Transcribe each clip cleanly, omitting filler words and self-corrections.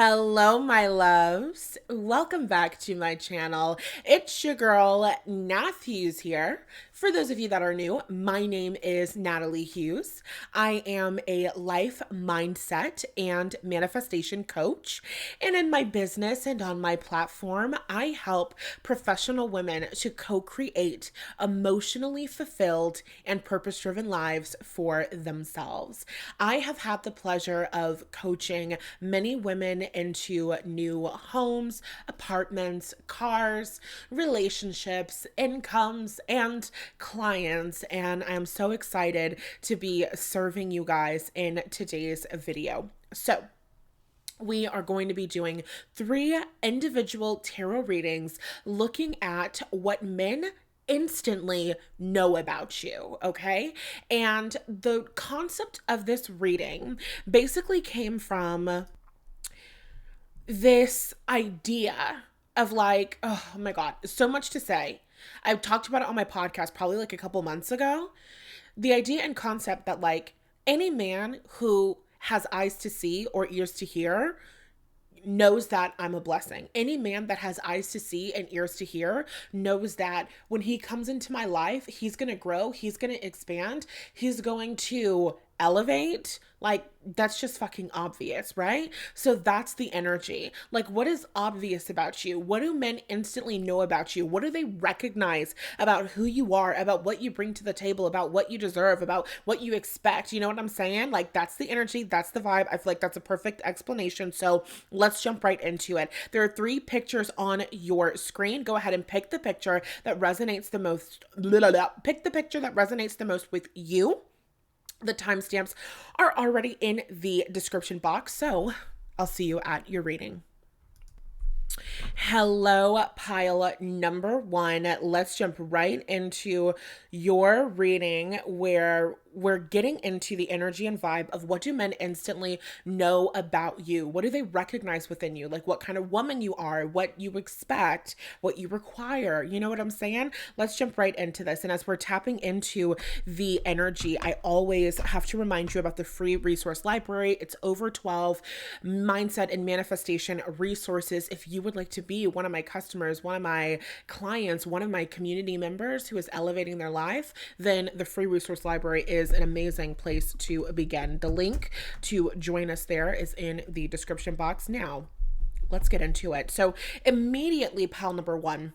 Hello, my loves. Welcome back to my channel. It's your girl, Nath Hughes here. For those of you that are new, my name is Natalie Hughes. I am a life mindset and manifestation coach. And in my business and on my platform, I help professional women to co-create emotionally fulfilled and purpose-driven lives for themselves. I have had the pleasure of coaching many women into new homes, apartments, cars, relationships, incomes, and clients. And I am so excited to be serving you guys in today's video. So, we are going to be doing 3 individual tarot readings looking at what men instantly know about you, okay? And the concept of this reading basically came from this idea of like, oh my God, so much to say. I talked about it on my podcast probably like a couple months ago. The idea and concept that like any man who has eyes to see or ears to hear knows that I'm a blessing. Any man that has eyes to see and ears to hear knows that when he comes into my life, he's going to grow, he's going to expand, he's going to elevate. Like, that's just fucking obvious, right? So that's the energy. Like, what is obvious about you? What do men instantly know about you? What do they recognize about who you are, about what you bring to the table, about what you deserve, about what you expect? You know what I'm saying? Like, that's the energy, that's the vibe. I feel like that's a perfect explanation. So let's jump right into it. There are 3 pictures on your screen. Go ahead and pick the picture that resonates the most. Pick the picture that resonates the most with you. The timestamps are already in the description box, so I'll see you at your reading. Hello, pile number 1. Let's jump right into your reading where we're getting into the energy and vibe of what do men instantly know about you? What do they recognize within you? Like what kind of woman you are, what you expect, what you require. You know what I'm saying? Let's jump right into this. And as we're tapping into the energy, I always have to remind you about the free resource library. It's over 12 mindset and manifestation resources. If you would like to be one of my customers, one of my clients, one of my community members who is elevating their life, then the free resource library is an amazing place to begin. The link to join us there is in the description box. Now, let's get into it. So immediately, pile number 1,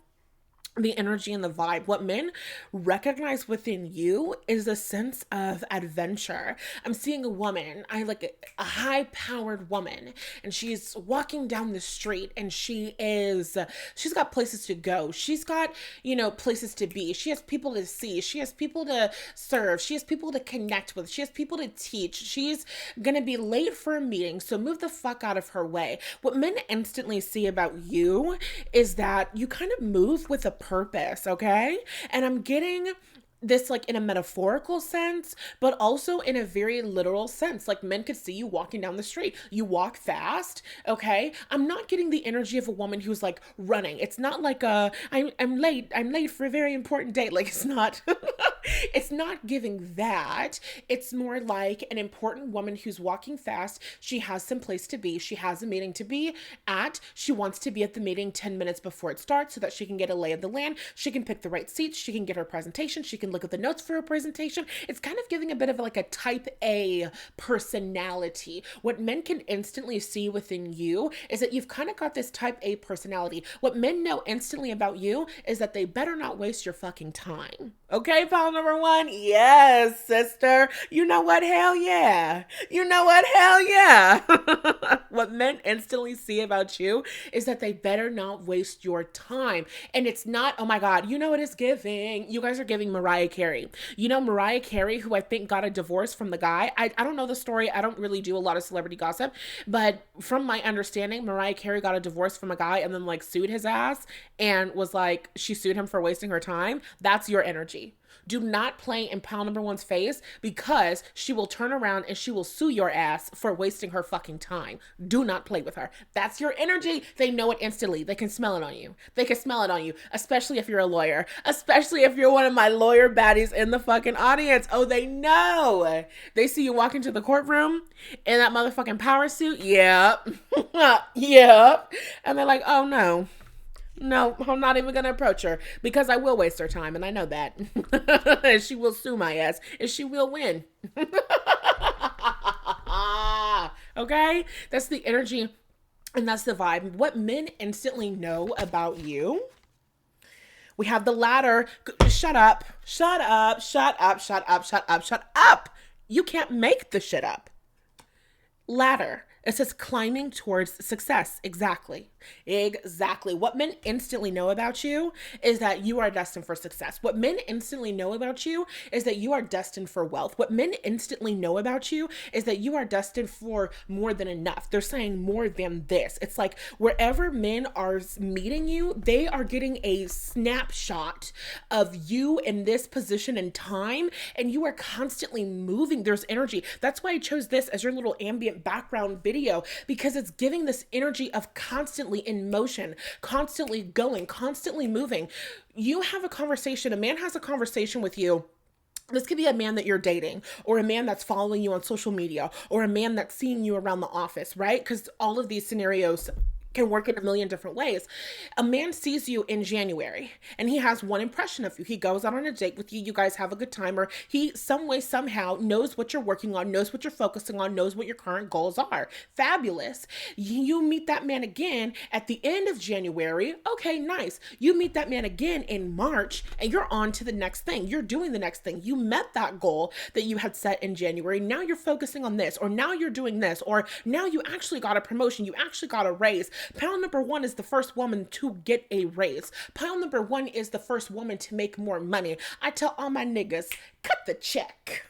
the energy and the vibe. What men recognize within you is a sense of adventure. I'm seeing a woman, a high-powered woman, and she's walking down the street and she's got places to go. She's got, places to be. She has people to see. She has people to serve. She has people to connect with. She has people to teach. She's gonna be late for a meeting, so move the fuck out of her way. What men instantly see about you is that you kind of move with a purpose, okay? And I'm getting this like in a metaphorical sense, but also in a very literal sense. Like men could see you walking down the street. You walk fast, okay? I'm not getting the energy of a woman who's like running. It's not like I'm late for a very important date. Like it's not it's not giving that. It's more like an important woman who's walking fast. She has some place to be. She has a meeting to be at. She wants to be at the meeting 10 minutes before it starts so that she can get a lay of the land. She can pick the right seats. She can get her presentation. She can look at the notes for a presentation. It's kind of giving a bit of like a type A personality. What men can instantly see within you is that you've kind of got this type A personality. What men know instantly about you is that they better not waste your fucking time. Okay, pile number 1? Yes, sister. You know what? Hell yeah. You know what? Hell yeah. What men instantly see about you is that they better not waste your time. And it's not, oh my God, you know what it's giving? You guys are giving Mariah Carey. You know Mariah Carey, who I think got a divorce from the guy. I don't know the story. I don't really do a lot of celebrity gossip. But from my understanding, Mariah Carey got a divorce from a guy and then like sued his ass and was like, she sued him for wasting her time. That's your energy. Do not play in pile number one's face, because she will turn around and she will sue your ass for wasting her fucking time. Do not play with her. That's your energy. They know it instantly. They can smell it on you. They can smell it on you, especially if you're a lawyer, especially if you're one of my lawyer baddies in the fucking audience. Oh, they know. They see you walk into the courtroom in that motherfucking power suit. Yep. Yep. And they're like, oh no. No, I'm not even going to approach her, because I will waste her time, and I know that. And she will sue my ass, and she will win. Okay? That's the energy, and that's the vibe. What men instantly know about you. We have the ladder. Shut up. Shut up. Shut up. Shut up. Shut up. Shut up. You can't make the shit up. Ladder. It says climbing towards success. Exactly. Exactly. What men instantly know about you is that you are destined for success. What men instantly know about you is that you are destined for wealth. What men instantly know about you is that you are destined for more than enough. They're saying more than this. It's like wherever men are meeting you, they are getting a snapshot of you in this position in time, and you are constantly moving. There's energy. That's why I chose this as your little ambient background video, because it's giving this energy of constantly in motion, constantly going, constantly moving. You have a conversation, a man has a conversation with you. This could be a man that you're dating, or a man that's following you on social media, or a man that's seeing you around the office, right? Because all of these scenarios can work in a million different ways. A man sees you in January and he has one impression of you. He goes out on a date with you. You guys have a good time, or he some way, somehow knows what you're working on, knows what you're focusing on, knows what your current goals are. Fabulous. You meet that man again at the end of January. Okay, nice. You meet that man again in March and you're on to the next thing. You're doing the next thing. You met that goal that you had set in January. Now you're focusing on this, or now you're doing this, or now you actually got a promotion. You actually got a raise. Pile number one is the first woman to get a raise. Pile number one is the first woman to make more money. I tell all my niggas, cut the check.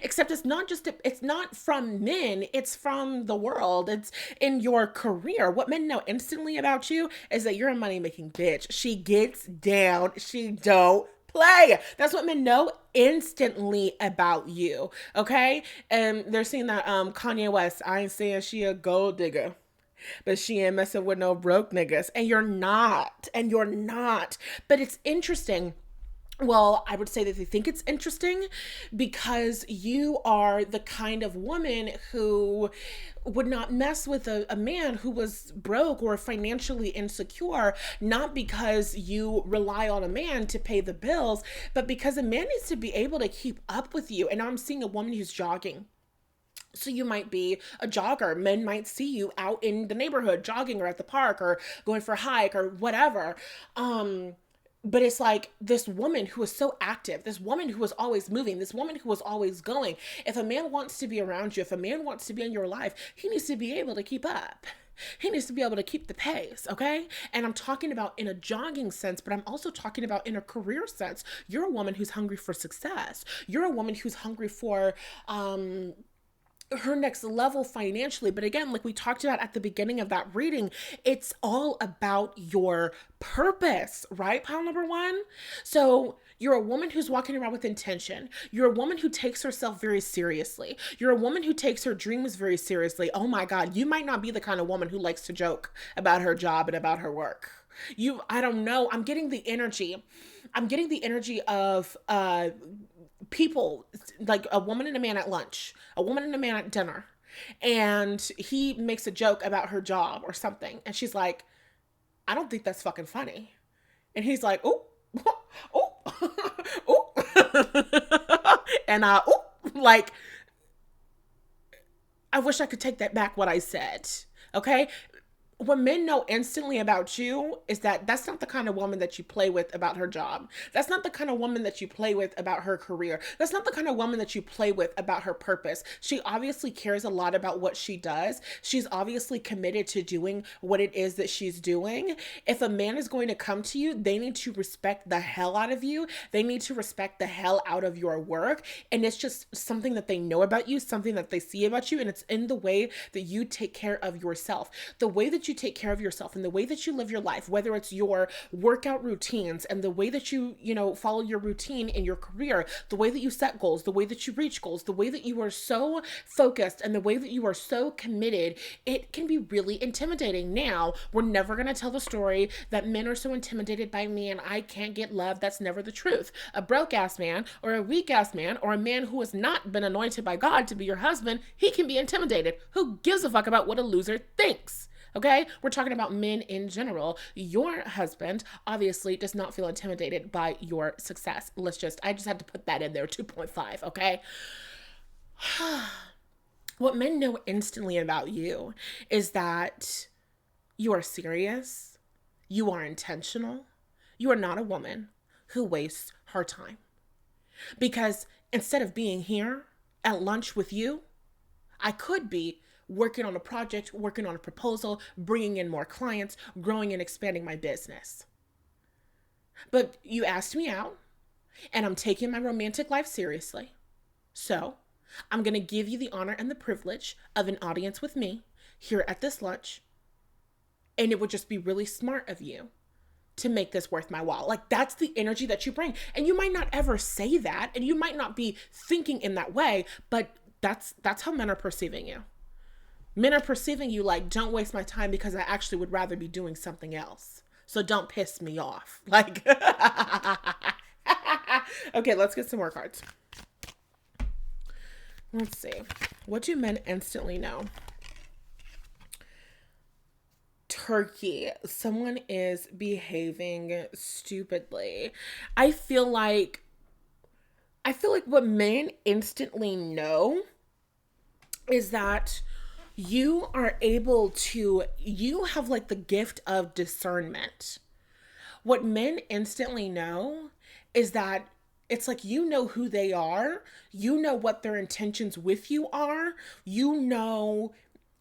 Except it's not from men, it's from the world. It's in your career. What men know instantly about you is that you're a money making bitch. She gets down. She don't play. That's what men know instantly about you. Okay? And they're seeing that Kanye West, I ain't saying she a gold digger, but she ain't messing with no broke niggas. And you're not. And you're not. But it's interesting. Well, I would say that they think it's interesting because you are the kind of woman who would not mess with a man who was broke or financially insecure, not because you rely on a man to pay the bills, but because a man needs to be able to keep up with you. And I'm seeing a woman who's jogging. So you might be a jogger. Men might see you out in the neighborhood jogging, or at the park, or going for a hike, or whatever. But it's like this woman who is so active, this woman who is always moving, this woman who is always going. If a man wants to be around you, if a man wants to be in your life, he needs to be able to keep up. He needs to be able to keep the pace, okay? And I'm talking about in a jogging sense, but I'm also talking about in a career sense. You're a woman who's hungry for success. You're a woman who's hungry for her next level financially. But again, like we talked about at the beginning of that reading, it's all about your purpose, right? Pile number one. So you're a woman who's walking around with intention. You're a woman who takes herself very seriously. You're a woman who takes her dreams very seriously. Oh my God, you might not be the kind of woman who likes to joke about her job and about her work. I don't know. I'm getting the energy of people, like a woman and a man at lunch, a woman and a man at dinner, and he makes a joke about her job or something, and she's like, I don't think that's fucking funny. And he's like, oh, oh, oh. And like, I wish I could take that back, what I said. Okay? What men know instantly about you is that that's not the kind of woman that you play with about her job. That's not the kind of woman that you play with about her career. That's not the kind of woman that you play with about her purpose. She obviously cares a lot about what she does. She's obviously committed to doing what it is that she's doing. If a man is going to come to you, they need to respect the hell out of you. They need to respect the hell out of your work. And it's just something that they know about you, something that they see about you. And it's in the way that you take care of yourself. The way that you you take care of yourself and the way that you live your life, whether it's your workout routines and the way that you follow your routine in your career, the way that you set goals, the way that you reach goals, the way that you are so focused and the way that you are so committed, it can be really intimidating. Now, we're never going to tell the story that men are so intimidated by me and I can't get love. That's never the truth. A broke ass man or a weak ass man or a man who has not been anointed by God to be your husband, he can be intimidated. Who gives a fuck about what a loser thinks? Okay, we're talking about men in general. Your husband obviously does not feel intimidated by your success. I just had to put that in there, 2.5, okay? What men know instantly about you is that you are serious, you are intentional, you are not a woman who wastes her time. Because instead of being here at lunch with you, I could be working on a project, working on a proposal, bringing in more clients, growing and expanding my business. But you asked me out, and I'm taking my romantic life seriously. So I'm going to give you the honor and the privilege of an audience with me here at this lunch. And it would just be really smart of you to make this worth my while. Like, that's the energy that you bring. And you might not ever say that, and you might not be thinking in that way, but that's how men are perceiving you. Men are perceiving you like, don't waste my time because I actually would rather be doing something else. So don't piss me off. Like, okay, let's get some more cards. Let's see. What do men instantly know? Turkey. Someone is behaving stupidly. I feel like what men instantly know is that you have like the gift of discernment. What men instantly know is that it's like, you know who they are, you know what their intentions with you are, you know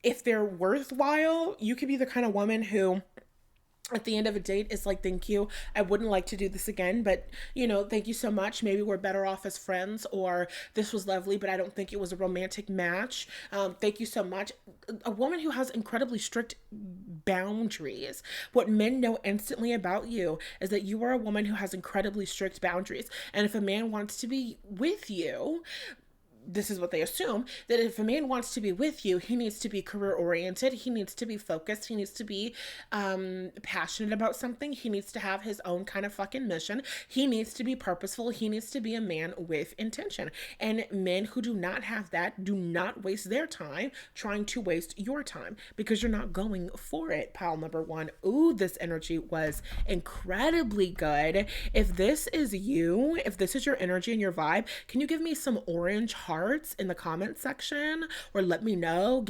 if they're worthwhile. You could be the kind of woman who at the end of a date is like, thank you, I wouldn't like to do this again, but thank you so much, maybe we're better off as friends, or this was lovely but I don't think it was a romantic match, thank you so much. A woman who has incredibly strict boundaries. What men know instantly about you is that you are a woman who has incredibly strict boundaries, and if a man wants to be with you, this is what they assume, that if a man wants to be with you, he needs to be career oriented, he needs to be focused, he needs to be passionate about something, he needs to have his own kind of fucking mission, he needs to be purposeful, he needs to be a man with intention. And men who do not have that do not waste their time trying to waste your time, because you're not going for it. Pile number one. Ooh, this energy was incredibly good. If this is you, if this is your energy and your vibe, can you give me some orange hearts in the comment section, or let me know,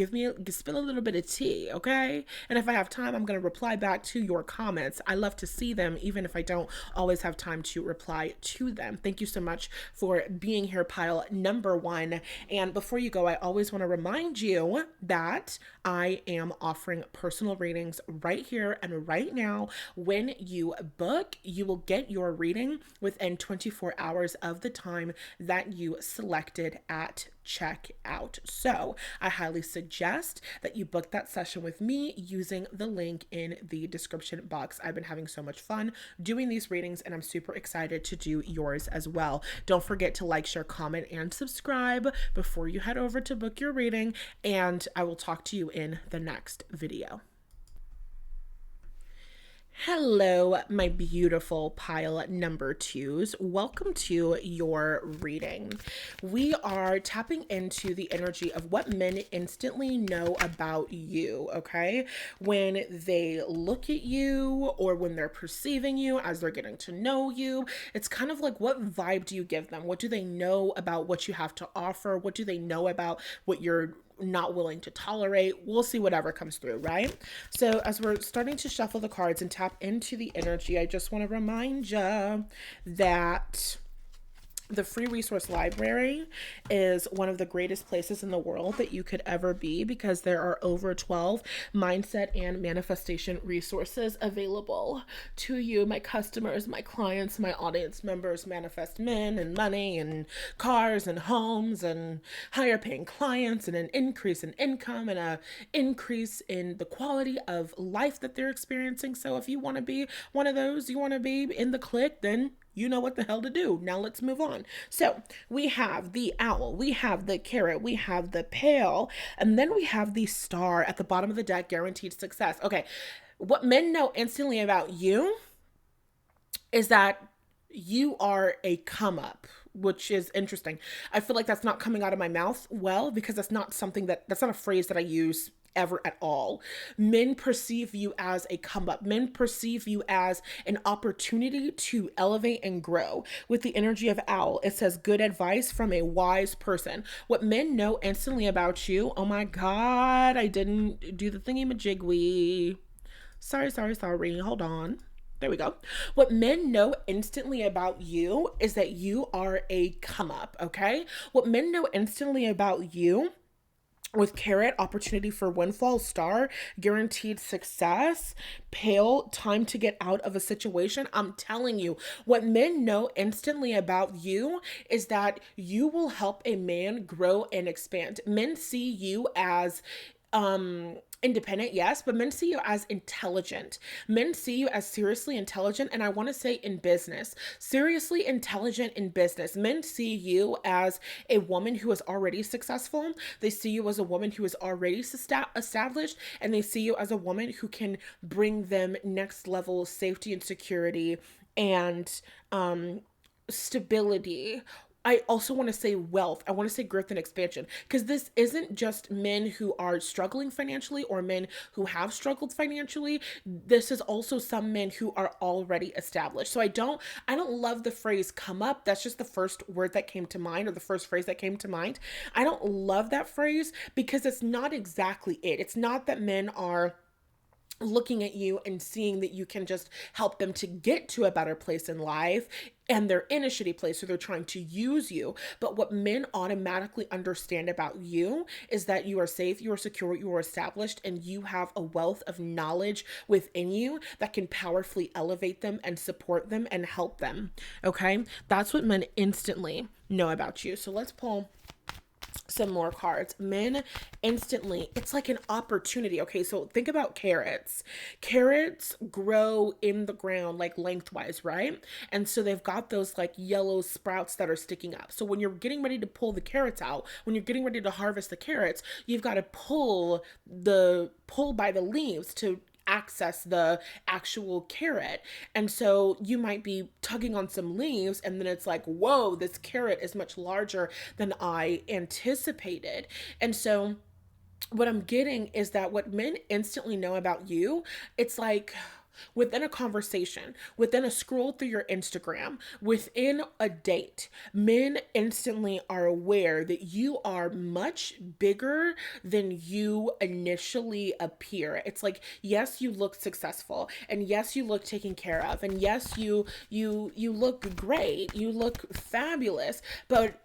spill a little bit of tea, okay? And if I have time, I'm going to reply back to your comments. I love to see them, even if I don't always have time to reply to them. Thank you so much for being here, pile number one. And before you go, I always want to remind you that I am offering personal readings right here and right now. When you book, you will get your reading within 24 hours of the time that you selected at checkout. So I highly suggest that you book that session with me using the link in the description box. I've been having so much fun doing these readings, and I'm super excited to do yours as well. Don't forget to like, share, comment, and subscribe before you head over to book your reading, and I will talk to you in the next video. Hello, my beautiful pile number twos. Welcome to your reading. We are tapping into the energy of what men instantly know about you, okay? When they look at you or when they're perceiving you as they're getting to know you, it's kind of like, what vibe do you give them? What do they know about what you have to offer? What do they know about what you're not willing to tolerate? We'll see whatever comes through, right? So as we're starting to shuffle the cards and tap into the energy, I just want to remind you that The free resource library is one of the greatest places in the world that you could ever be, because there are over 12 mindset and manifestation resources available to you, my customers, my clients, my audience members. Manifest men and money and cars and homes and higher paying clients and an increase in income and a increase in the quality of life that they're experiencing. So if you want to be one of those, you want to be in the clique, then you know what the hell to do. Now let's move on. So we have the owl, we have the carrot, we have the pail, and then we have the star at the bottom of the deck, guaranteed success. Okay, what men know instantly about you is that you are a come up, which is interesting. I feel like that's not coming out of my mouth well, because that's not a phrase that I use ever at all. Men perceive you as a come up. Men perceive you as an opportunity to elevate and grow. With the energy of owl, it says good advice from a wise person. What men know instantly about you, oh my God, I didn't do the thingy majiggy. Sorry. Hold on. There we go. What men know instantly about you is that you are a come up, okay? What men know instantly about you, with carrot, opportunity for windfall, star, guaranteed success, pale, time to get out of a situation. I'm telling you, what men know instantly about you is that you will help a man grow and expand. Men see you as independent, yes, but men see you as intelligent. Men see you as seriously intelligent, and I want to say in business, seriously intelligent in business. Men see you as a woman who is already successful. They see you as a woman who is already established, and they see you as a woman who can bring them next level safety and security and stability. I also want to say wealth. I want to say growth and expansion, because this isn't just men who are struggling financially or men who have struggled financially. This is also some men who are already established. So I don't love the phrase come up. That's just the first word that came to mind, or the first phrase that came to mind. I don't love that phrase because it's not exactly it. It's not that men are looking at you and seeing that you can just help them to get to a better place in life and they're in a shitty place, so they're trying to use you. But what men automatically understand about you is that you are safe, you are secure, you are established, and you have a wealth of knowledge within you that can powerfully elevate them and support them and help them. Okay, that's what men instantly know about you. So let's pull some more cards. Men instantly, it's like an opportunity. Okay, so think about carrots. Carrots grow in the ground like lengthwise, right? And so they've got those like yellow sprouts that are sticking up. So when you're getting ready to pull the carrots out, when you're getting ready to harvest the carrots, you've got to pull by the leaves to access the actual carrot. And so you might be tugging on some leaves, and then it's like, whoa, this carrot is much larger than I anticipated. And so what I'm getting is that what men instantly know about you, it's like within a conversation, within a scroll through your Instagram, within a date, men instantly are aware that you are much bigger than you initially appear. It's like, yes, you look successful, and yes, you look taken care of, and yes, you look great, you look fabulous, but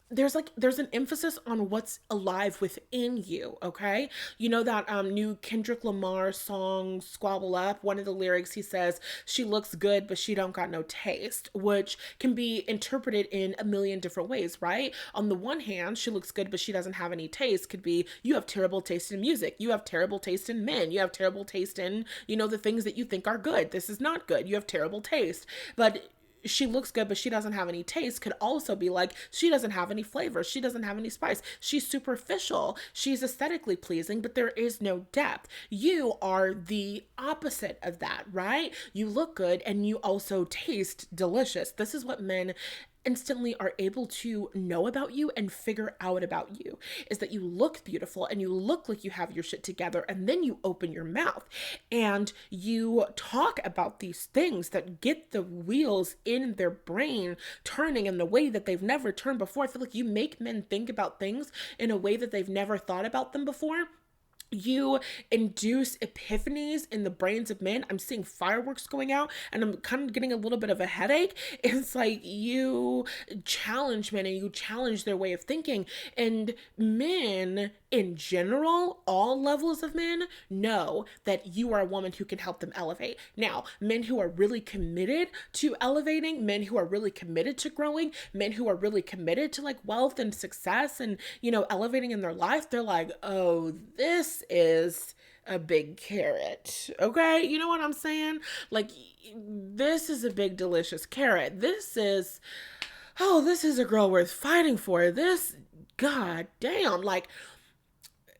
there's an emphasis on what's alive within you. Okay, you know that new Kendrick Lamar song Squabble Up, one of the lyrics, he says she looks good but she don't got no taste, which can be interpreted in a million different ways, right? On the one hand, she looks good but she doesn't have any taste could be you have terrible taste in music, you have terrible taste in men, you have terrible taste in, the things that you think are good. This is not good, you have terrible taste. But she looks good but she doesn't have any taste could also be like she doesn't have any flavor, she doesn't have any spice, she's superficial, she's aesthetically pleasing but there is no depth. You are the opposite of that, right? You look good and you also taste delicious. This is what men instantly are able to know about you and figure out about you, is that you look beautiful and you look like you have your shit together, and then you open your mouth and you talk about these things that get the wheels in their brain turning in the way that they've never turned before. I feel like you make men think about things in a way that they've never thought about them before. You induce epiphanies in the brains of men. I'm seeing fireworks going out and I'm kind of getting a little bit of a headache. It's like you challenge men and you challenge their way of thinking. And men in general, all levels of men, know that you are a woman who can help them elevate. Now, men who are really committed to elevating, men who are really committed to growing, men who are really committed to like wealth and success and, elevating in their life, they're like, oh, this is a big carrot. Okay? You know what I'm saying? Like, this is a big, delicious carrot. This is a girl worth fighting for. This, god damn. Like,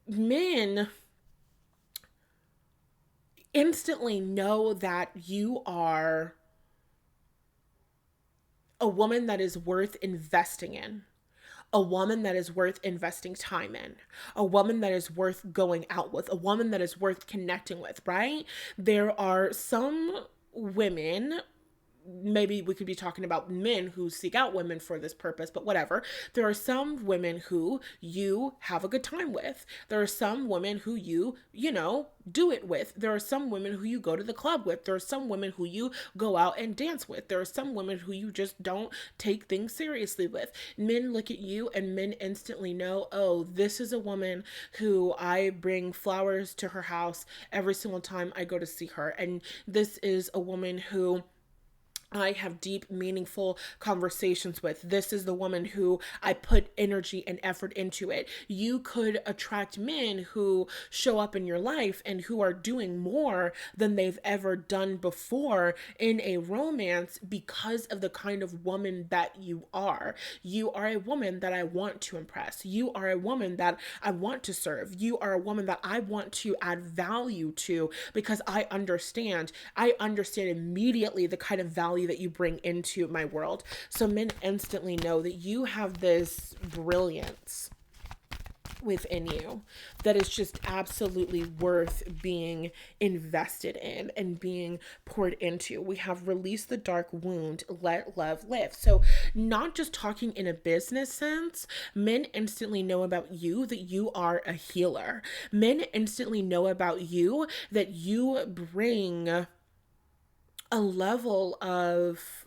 men instantly know that you are a woman that is worth investing in, a woman that is worth investing time in, a woman that is worth going out with, a woman that is worth connecting with, right? There are some women, maybe we could be talking about men who seek out women for this purpose, but whatever. There are some women who you have a good time with. There are some women who do it with. There are some women who you go to the club with. There are some women who you go out and dance with. There are some women who you just don't take things seriously with. Men look at you and men instantly know, oh, this is a woman who I bring flowers to her house every single time I go to see her. And this is a woman who I have deep, meaningful conversations with. This is the woman who I put energy and effort into it. You could attract men who show up in your life and who are doing more than they've ever done before in a romance because of the kind of woman that you are. You are a woman that I want to impress. You are a woman that I want to serve. You are a woman that I want to add value to because I understand immediately the kind of value that you bring into my world. So men instantly know that you have this brilliance within you that is just absolutely worth being invested in and being poured into. We have released the dark wound, let love live. So not just talking in a business sense, men instantly know about you that you are a healer. Men instantly know about you that you bring a level of,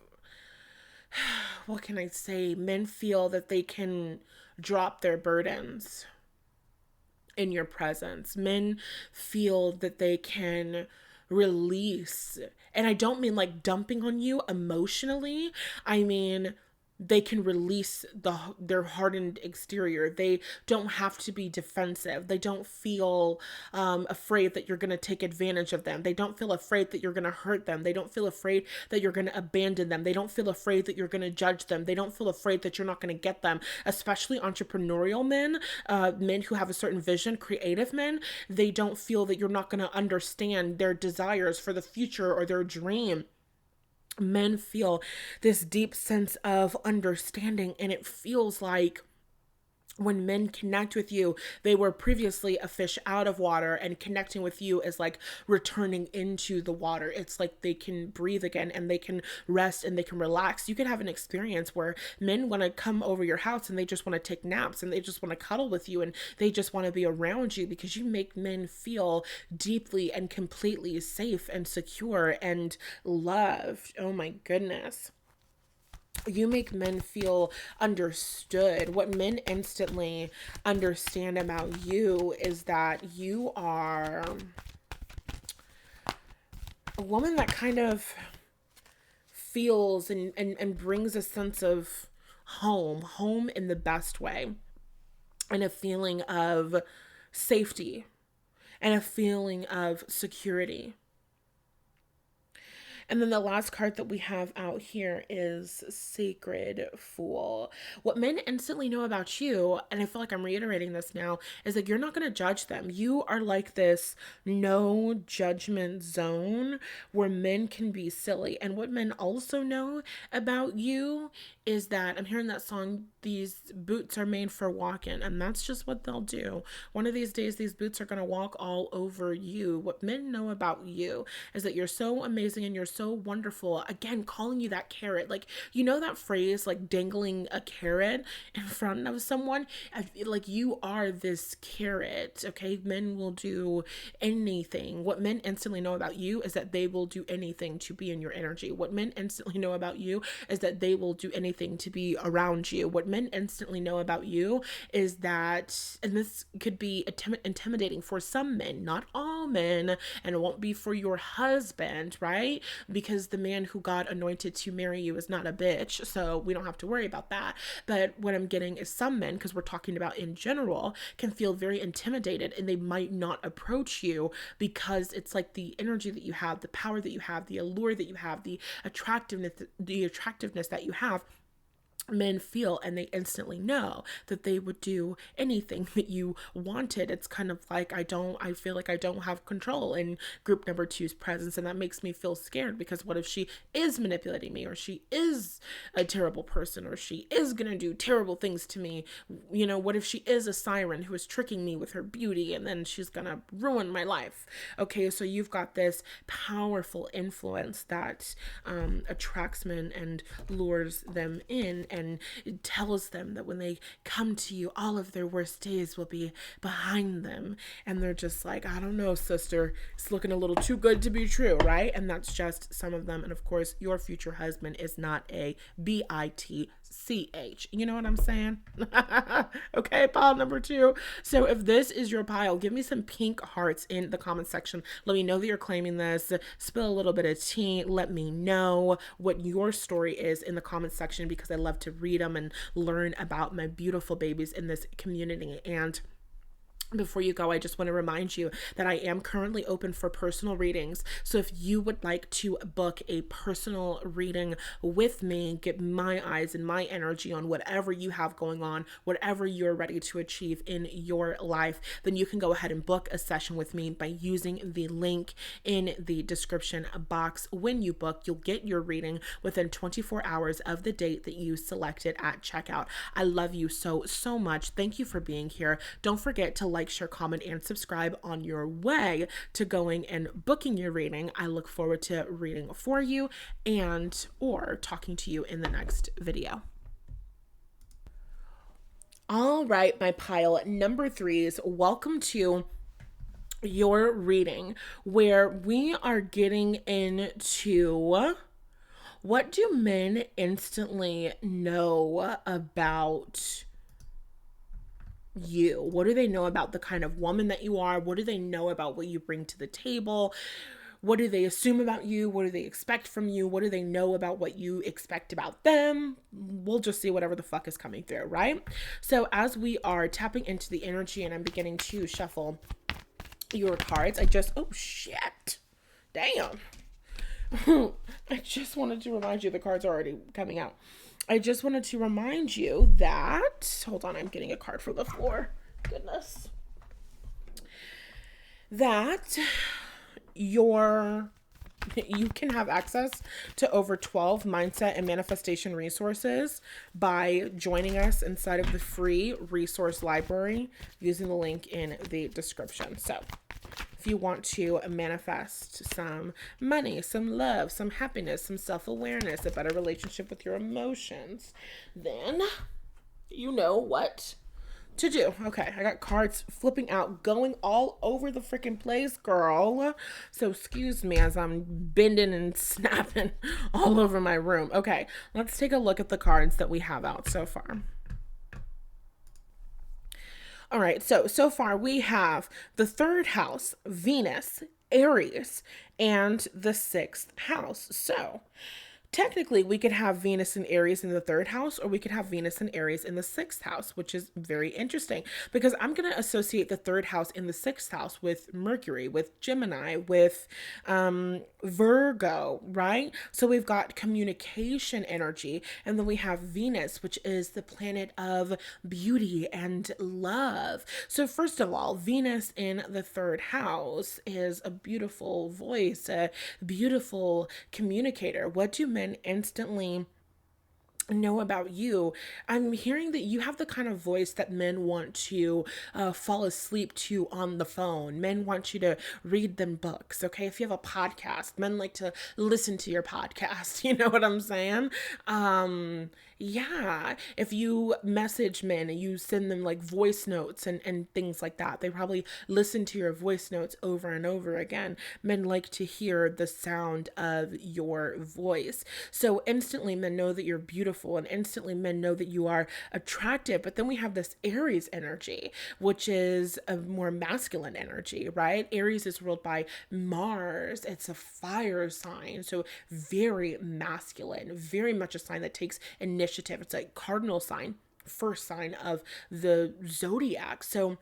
what can I say? Men feel that they can drop their burdens in your presence. Men feel that they can release. And I don't mean like dumping on you emotionally. I mean, they can release their hardened exterior. They don't have to be defensive. They don't feel afraid that you're going to take advantage of them. They don't feel afraid that you're going to hurt them. They don't feel afraid that you're going to abandon them. They don't feel afraid that you're going to judge them. They don't feel afraid that you're not going to get them. Especially entrepreneurial men, men who have a certain vision, creative men, they don't feel that you're not going to understand their desires for the future or their dream. Men feel this deep sense of understanding, and it feels like when men connect with you, they were previously a fish out of water, and connecting with you is like returning into the water. It's like they can breathe again and they can rest and they can relax. You can have an experience where men want to come over your house and they just want to take naps and they just want to cuddle with you and they just want to be around you because you make men feel deeply and completely safe and secure and loved. Oh my goodness. You make men feel understood. What men instantly understand about you is that you are a woman that kind of feels and brings a sense of home in the best way, and a feeling of safety and a feeling of security. And then the last card that we have out here is Sacred Fool. What men instantly know about you, and I feel like I'm reiterating this now, is that you're not going to judge them. You are like this no judgment zone where men can be silly. And what men also know about you is that, I'm hearing that song, these boots are made for walking, and that's just what they'll do. One of these days, these boots are going to walk all over you. What men know about you is that you're so amazing and you're so wonderful. Again, calling you that carrot. Like, you know that phrase, like dangling a carrot in front of someone? Like, you are this carrot, okay? Men will do anything. What men instantly know about you is that they will do anything to be in your energy. What men instantly know about you is that they will do anything to be around you. What men instantly know about you is that, and this could be intimidating for some men, not all men, and it won't be for your husband, right? Because the man who God anointed to marry you is not a bitch, so we don't have to worry about that. But what I'm getting is some men, because we're talking about in general, can feel very intimidated and they might not approach you because it's like the energy that you have, the power that you have, the allure that you have, the attractiveness that you have. Men feel and they instantly know that they would do anything that you wanted. It's kind of like, I feel like I don't have control in group number two's presence, and that makes me feel scared because what if she is manipulating me, or she is a terrible person, or she is gonna do terrible things to me? You know, what if she is a siren who is tricking me with her beauty and then she's gonna ruin my life? Okay, so you've got this powerful influence that attracts men and lures them in, and it tells them that when they come to you, all of their worst days will be behind them. And they're just like, I don't know, sister, it's looking a little too good to be true, right? And that's just some of them. And of course, your future husband is not a bitch. You know what I'm saying? Okay, pile number 2. So if this is your pile, give me some pink hearts in the comment section. Let me know that you're claiming this. Spill a little bit of tea. Let me know what your story is in the comment section, because I love to read them and learn about my beautiful babies in this community. And before you go, I just want to remind you that I am currently open for personal readings. So if you would like to book a personal reading with me, get my eyes and my energy on whatever you have going on, whatever you're ready to achieve in your life, then you can go ahead and book a session with me by using the link in the description box. When you book, you'll get your reading within 24 hours of the date that you selected at checkout. I love you so, so much. Thank you for being here. Don't forget to like, share, comment, and subscribe on your way to going and booking your reading. I look forward to reading for you and or talking to you in the next video. All right, my pile number 3s, welcome to your reading, where we are getting into what do men instantly know about you? What do they know about the kind of woman that you are? What do they know about what you bring to the table? What do they assume about you? What do they expect from you? What do they know about what you expect about them? We'll just see whatever the fuck is coming through, right? So as we are tapping into the energy and I'm beginning to shuffle your cards, oh shit, damn. I just wanted to remind you the cards are already coming out. I just wanted to remind you that, hold on, I'm getting a card from the floor. Goodness. That you can have access to over 12 mindset and manifestation resources by joining us inside of the free resource library using the link in the description. So if you want to manifest some money, some love, some happiness, some self-awareness, a better relationship with your emotions, then you know what to do. Okay, I got cards flipping out, going all over the freaking place, girl. So excuse me as I'm bending and snapping all over my room. Okay, let's take a look at the cards that we have out so far. All right, so far we have the 3rd house, Venus, Aries, and the 6th house. So technically, we could have Venus and Aries in the 3rd house, or we could have Venus and Aries in the 6th house, which is very interesting because I'm going to associate the 3rd house in the 6th house with Mercury, with Gemini, with Virgo, right? So we've got communication energy, and then we have Venus, which is the planet of beauty and love. So first of all, Venus in the 3rd house is a beautiful voice, a beautiful communicator. What do men instantly know about you, I'm hearing that you have the kind of voice that men want to fall asleep to on the phone. Men want you to read them books. Okay. If you have a podcast, men like to listen to your podcast. You know what I'm saying? Yeah. If you message men and you send them like voice notes and things like that, they probably listen to your voice notes over and over again. Men like to hear the sound of your voice. So instantly men know that you're beautiful, and instantly men know that you are attractive. But then we have this Aries energy, which is a more masculine energy, right? Aries is ruled by Mars. It's a fire sign. So very masculine, very much a sign that takes initiative. It's a cardinal sign, first sign of the zodiac. So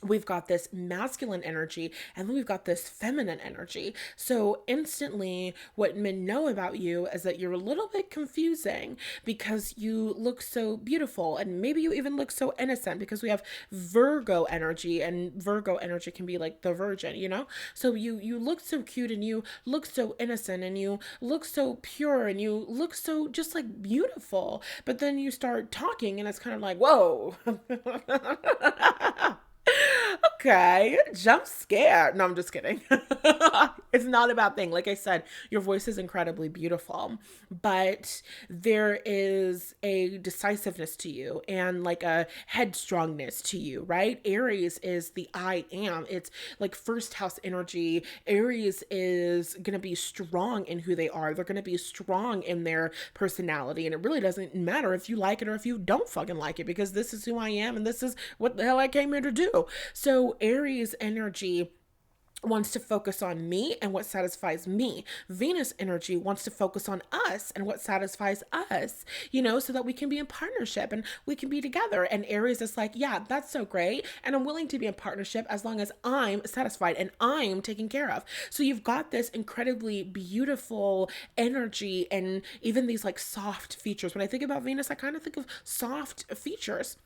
we've got this masculine energy and then we've got this feminine energy. So instantly what men know about you is that you're a little bit confusing because you look so beautiful, and maybe you even look so innocent, because we have Virgo energy, and Virgo energy can be like the virgin, you know? So you look so cute and you look so innocent and you look so pure and you look so just like beautiful. But then you start talking and it's kind of like, whoa. Okay, jump scare. No, I'm just kidding. It's not a bad thing. Like I said, your voice is incredibly beautiful, but there is a decisiveness to you and like a headstrongness to you, right? Aries is the I am. It's like first house energy. Aries is going to be strong in who they are. They're going to be strong in their personality. And it really doesn't matter if you like it or if you don't fucking like it, because this is who I am and this is what the hell I came here to do. So Aries energy wants to focus on me and what satisfies me. Venus energy wants to focus on us and what satisfies us, you know, so that we can be in partnership and we can be together. And Aries is like, yeah, that's so great. And I'm willing to be in partnership as long as I'm satisfied and I'm taken care of. So you've got this incredibly beautiful energy and even these like soft features. When I think about Venus, I kind of think of soft features.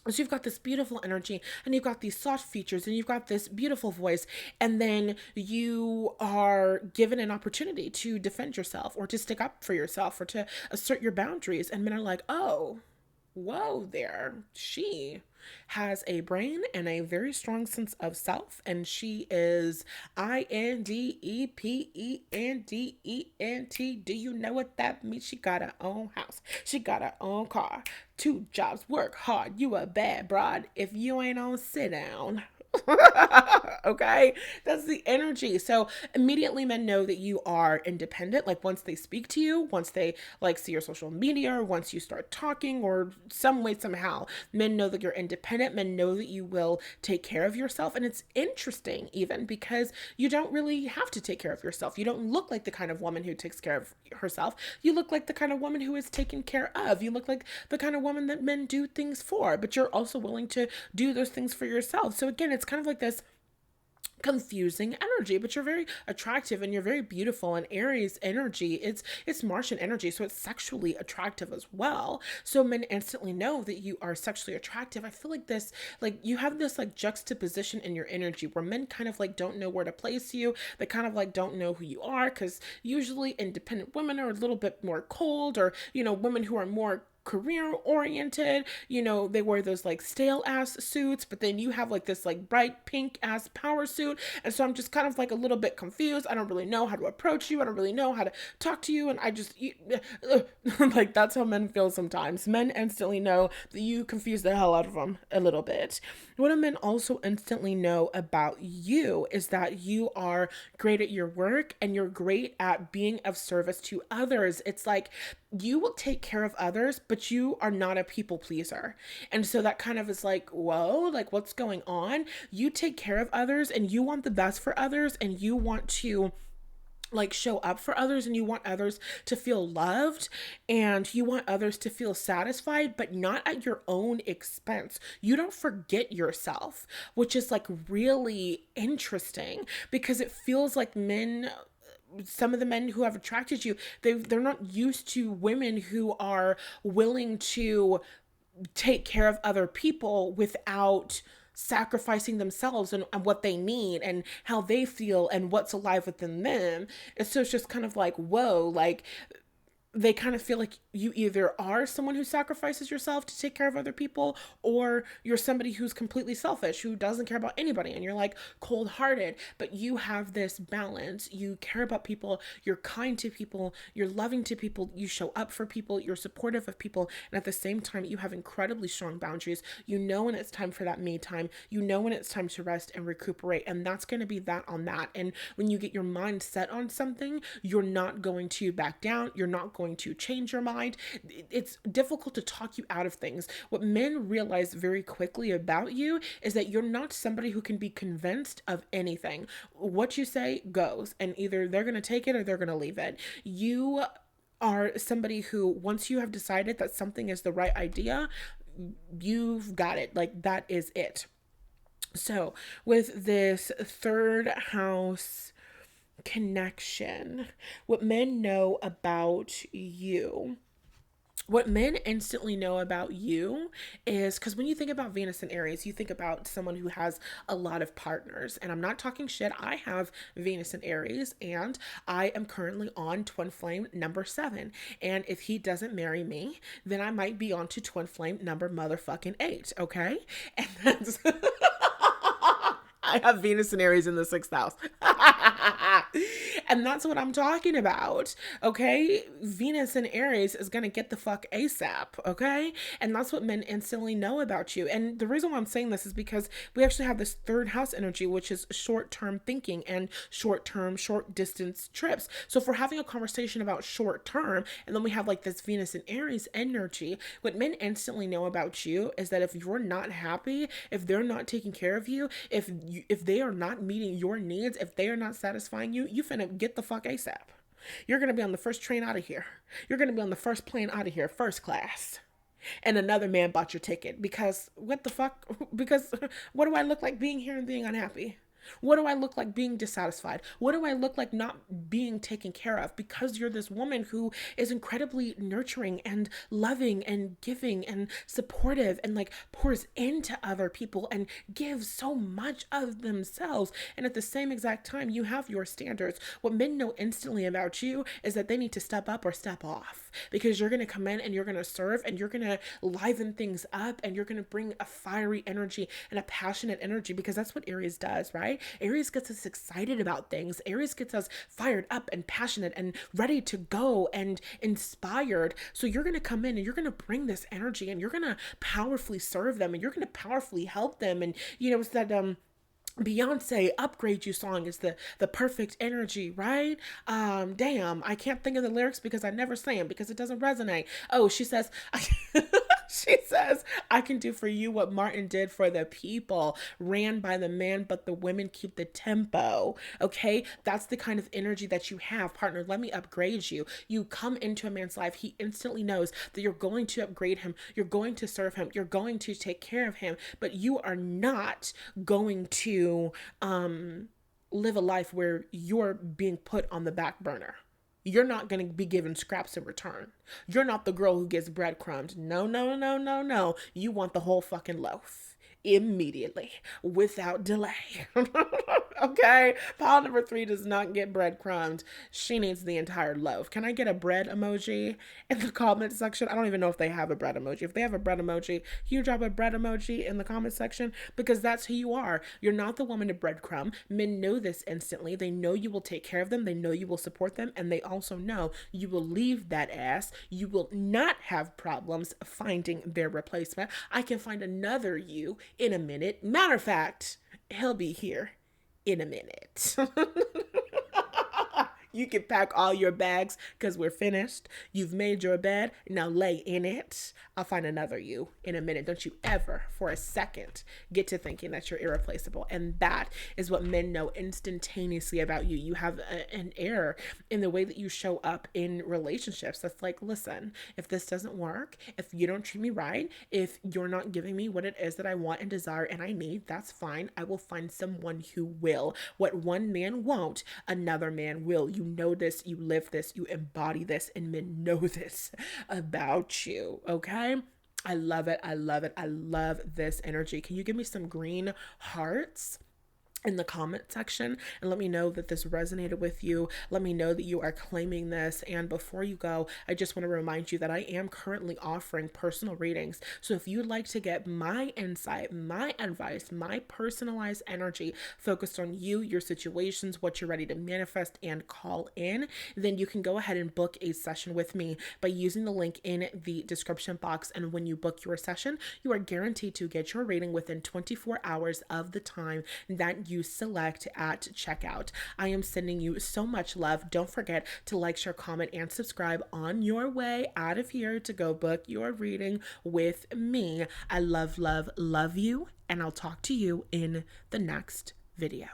So you've got this beautiful energy and you've got these soft features and you've got this beautiful voice, and then you are given an opportunity to defend yourself or to stick up for yourself or to assert your boundaries, and men are like, oh, whoa there, she has a brain and a very strong sense of self, and she is independent. Do you know what that means? She got her own house, she got her own car, 2 jobs, work hard, you a bad broad if you ain't on sit down. Okay, that's the energy. So immediately men know that you are independent. Like once they speak to you, once they like see your social media, or once you start talking, or some way somehow, men know that you're independent. Men know that you will take care of yourself. And it's interesting even because you don't really have to take care of yourself. You don't look like the kind of woman who takes care of herself. You look like the kind of woman who is taken care of. You look like the kind of woman that men do things for, but you're also willing to do those things for yourself. So again, it's kind of like this confusing energy, but you're very attractive and you're very beautiful. And Aries energy, it's Martian energy, so it's sexually attractive as well. So men instantly know that you are sexually attractive. I feel like this, like you have this like juxtaposition in your energy where men kind of like don't know where to place you. They kind of like don't know who you are, because usually independent women are a little bit more cold, or you know, women who are more career oriented, you know, they wear those like stale ass suits, but then you have like this like bright pink ass power suit. And so I'm just kind of like a little bit confused. I don't really know how to approach you. I don't really know how to talk to you. And I just like, that's how men feel sometimes. Men instantly know that you confuse the hell out of them a little bit. What do men also instantly know about you is that you are great at your work and you're great at being of service to others. It's like you will take care of others, but you are not a people pleaser. And so that kind of is like, whoa, like what's going on? You take care of others and you want the best for others, and you want to like show up for others, and you want others to feel loved, and you want others to feel satisfied, but not at your own expense. You don't forget yourself, which is like really interesting, because it feels like men, some of the men who have attracted you, they're not used to women who are willing to take care of other people without sacrificing themselves and what they need and how they feel and what's alive within them. And so it's just kind of like, whoa, like they kind of feel like you either are someone who sacrifices yourself to take care of other people, or you're somebody who's completely selfish, who doesn't care about anybody, and you're like cold hearted. But you have this balance. You care about people, you're kind to people, you're loving to people, you show up for people, you're supportive of people, and at the same time, you have incredibly strong boundaries. You know when it's time for that me time, you know when it's time to rest and recuperate, and that's going to be that on that. And when you get your mind set on something, you're not going to back down, you're not going to change your mind. It's difficult to talk you out of things. What men realize very quickly about you is that you're not somebody who can be convinced of anything. What you say goes, and either they're going to take it or they're going to leave it. You are somebody who, once you have decided that something is the right idea, you've got it. Like, that is it. So, with this third house connection, what men know about you, what men instantly know about you is, because when you think about Venus and Aries, you think about someone who has a lot of partners. And I'm not talking shit. I have Venus and Aries, and I am currently on twin flame number 7. And if he doesn't marry me, then I might be on to twin flame number motherfucking 8. Okay. And that's. I have Venus and Aries in the 6th house. And that's what I'm talking about. Okay. Venus and Aries is going to get the fuck ASAP. Okay. And that's what men instantly know about you. And the reason why I'm saying this is because we actually have this third house energy, which is short term thinking and short distance trips. So if we're having a conversation about short term, and then we have like this Venus and Aries energy, what men instantly know about you is that if you're not happy, if they're not taking care of you, if they are not meeting your needs, if they are not satisfying you, you finna get the fuck ASAP. You're gonna be on the first train out of here. You're gonna be on the first plane out of here, first class. And another man bought your ticket because what the fuck? Because what do I look like being here and being unhappy? What do I look like being dissatisfied? What do I look like not being taken care of? Because you're this woman who is incredibly nurturing and loving and giving and supportive and like pours into other people and gives so much of themselves. And at the same exact time, you have your standards. What men know instantly about you is that they need to step up or step off, because you're going to come in and you're going to serve and you're going to liven things up and you're going to bring a fiery energy and a passionate energy, because that's what Aries does, right? Aries gets us excited about things. Aries gets us fired up and passionate and ready to go and inspired. So you're going to come in and you're going to bring this energy and you're going to powerfully serve them and you're going to powerfully help them. And, you know, it's that, Beyonce Upgrade You song is the perfect energy, right? Damn, I can't think of the lyrics because I never say them because it doesn't resonate. Oh, she says, she says, I can do for you what Martin did for the people. Ran by the man, but the women keep the tempo. Okay, that's the kind of energy that you have, partner. Let me upgrade you. You come into a man's life, he instantly knows that you're going to upgrade him, you're going to serve him, you're going to take care of him, but you are not going to live a life where you're being put on the back burner. You're not going to be given scraps in return. You're not the girl who gets breadcrumbs. No, no, no, no, no. You want the whole fucking loaf immediately without delay. Okay? Pile number 3 does not get breadcrumbs. She needs the entire loaf. Can I get a bread emoji in the comment section? I don't even know if they have a bread emoji. If they have a bread emoji, can you drop a bread emoji in the comment section? Because that's who you are. You're not the woman to breadcrumb. Men know this instantly. They know you will take care of them. They know you will support them. And they also know you will leave that ass. You will not have problems finding their replacement. I can find another you in a minute. Matter of fact, he'll be here in a minute. You can pack all your bags because we're finished. You've made your bed. Now lay in it. I'll find another you in a minute. Don't you ever for a second get to thinking that you're irreplaceable. And that is what men know instantaneously about you. You have an air in the way that you show up in relationships. That's like, listen, if this doesn't work, if you don't treat me right, if you're not giving me what it is that I want and desire and I need, that's fine. I will find someone who will. What one man won't, another man will. You know this, you live this, you embody this, and men know this about you, okay? I love it. I love it. I love this energy. Can you give me some green hearts in the comment section and let me know that this resonated with you. Let me know that you are claiming this. And before you go, I just want to remind you that I am currently offering personal readings. So if you'd like to get my insight, my advice, my personalized energy focused on you, your situations, what you're ready to manifest and call in, then you can go ahead and book a session with me by using the link in the description box. And when you book your session, you are guaranteed to get your reading within 24 hours of the time that you select at checkout. I am sending you so much love. Don't forget to like, share, comment, and subscribe on your way out of here to go book your reading with me. I love, love, love you, and I'll talk to you in the next video.